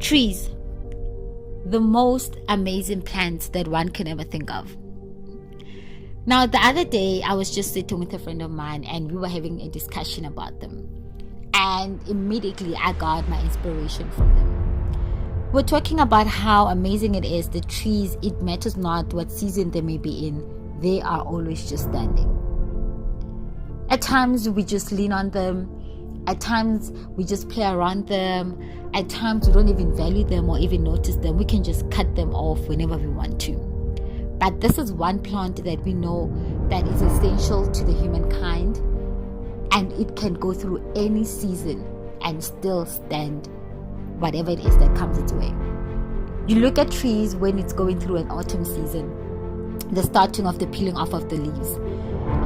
Trees, the most amazing plants that one can ever think of. Now, the other day, I was just sitting with a friend of mine and we were having a discussion about them. And immediately I got my inspiration from them. We're talking about how amazing it is, the trees, it matters not what season they may be in, they are always just standing. At times we just lean on them, at times we just play around them, at times we don't even value them or even notice them. We can just cut them off whenever we want to. But this is one plant that we know that is essential to the humankind, and it can go through any season and still stand whatever it is that comes its way. You look at trees when it's going through an autumn season, the starting of the peeling off of the leaves.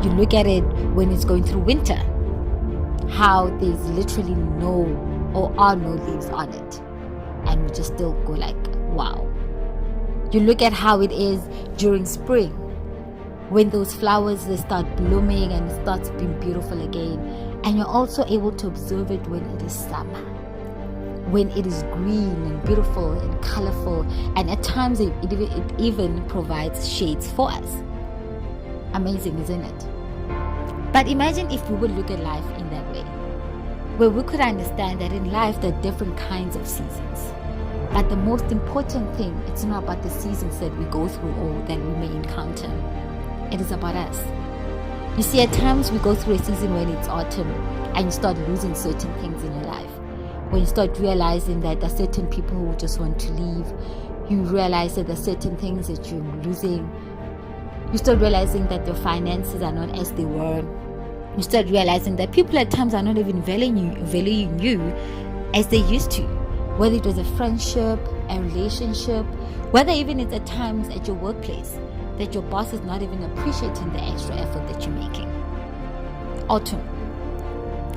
You look at it when it's going through winter, how there's literally no or are no leaves on it, and we just still go like, wow. You look at how it is during spring, when those flowers, they start blooming and it starts being beautiful again, and you're also able to observe it when it is summer, when it is green and beautiful and colorful, and at times it even provides shades for us. Amazing, isn't it? But imagine if we would look at life in that way, where we could understand that in life there are different kinds of seasons. But the most important thing, it's not about the seasons that we go through or that we may encounter. It is about us. You see, at times we go through a season when it's autumn and you start losing certain things in your life. When you start realizing that there are certain people who just want to leave, you realize that there are certain things that you're losing. You start realizing that your finances are not as they were. You start realizing that people at times are not even valuing you as they used to. Whether it was a friendship, a relationship, whether even it's at times at your workplace, that your boss is not even appreciating the extra effort that you're making. Autumn.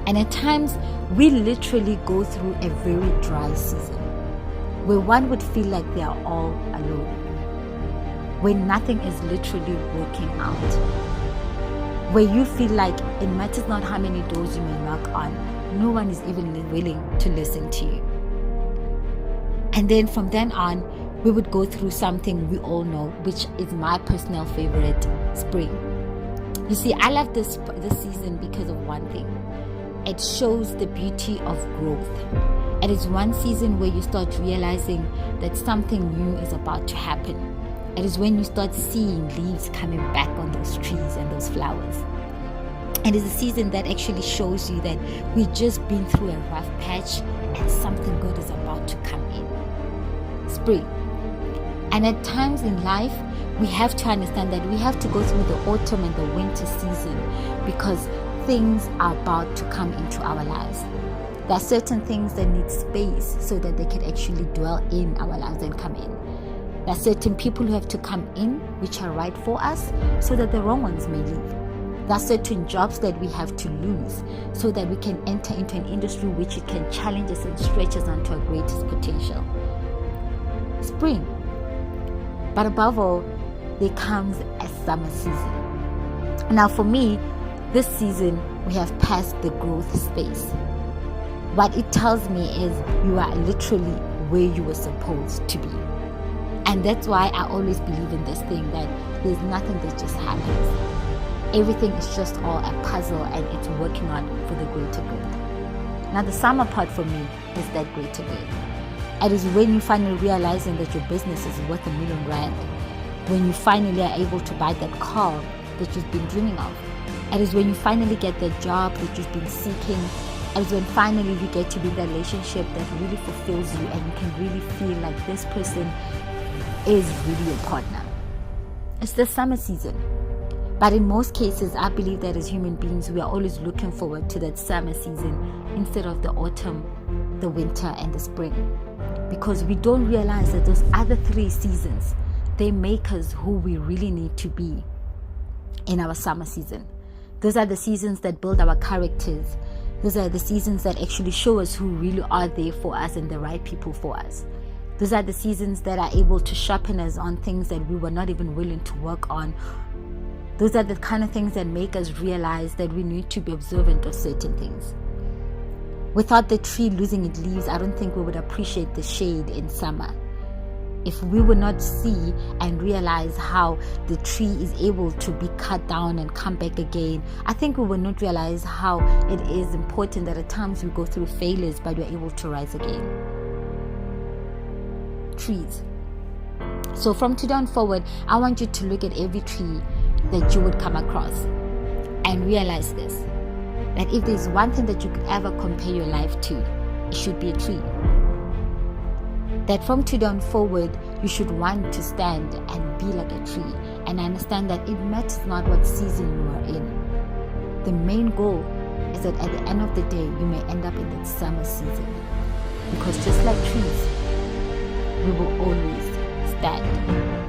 And at times, we literally go through a very dry season, where one would feel like they are all alone, when nothing is literally working out, where you feel like it matters not how many doors you may knock on, no one is even willing to listen to you. And then from then on, we would go through something we all know, which is my personal favorite, spring. You see, I love this season because of one thing. It shows the beauty of growth. It is one season where you start realizing that something new is about to happen. It is when you start seeing leaves coming back on those trees and those flowers. It is a season that actually shows you that we've just been through a rough patch and something good is about to come in. Spring. And at times in life, we have to understand that we have to go through the autumn and the winter season because things are about to come into our lives. There are certain things that need space so that they can actually dwell in our lives and come in. There are certain people who have to come in which are right for us so that the wrong ones may leave. There are certain jobs that we have to lose so that we can enter into an industry which it can challenge us and stretch us onto our greatest potential. Spring. But above all, there comes a summer season. Now for me, this season we have passed the growth space. What it tells me is you are literally where you were supposed to be. And that's why I always believe in this thing that there's nothing that just happens. Everything is just all a puzzle and it's working on for the greater good. Now the summer part for me is that greater good. It is when you finally realizing that your business is worth R1 million. When you finally are able to buy that car that you've been dreaming of. It is when you finally get that job that you've been seeking. It is when finally you get to be in that relationship that really fulfills you and you can really feel like this person is really your partner. It's the summer season. But in most cases, I believe that as human beings, we are always looking forward to that summer season instead of the autumn, the winter, and the spring. Because we don't realize that those other 3 seasons, they make us who we really need to be in our summer season. Those are the seasons that build our characters. Those are the seasons that actually show us who really are there for us and the right people for us. Those are the seasons that are able to sharpen us on things that we were not even willing to work on. Those are the kind of things that make us realize that we need to be observant of certain things. Without the tree losing its leaves, I don't think we would appreciate the shade in summer. If we would not see and realize how the tree is able to be cut down and come back again, I think we will not realize how it is important that at times we go through failures, but we're able to rise again. Trees. So from today on forward, I want you to look at every tree that you would come across and realize this, that if there's one thing that you could ever compare your life to, it should be a tree. That from today on forward, you should want to stand and be like a tree and understand that it matters not what season you are in. The main goal is that at the end of the day, you may end up in that summer season. Because just like trees, we will always stand.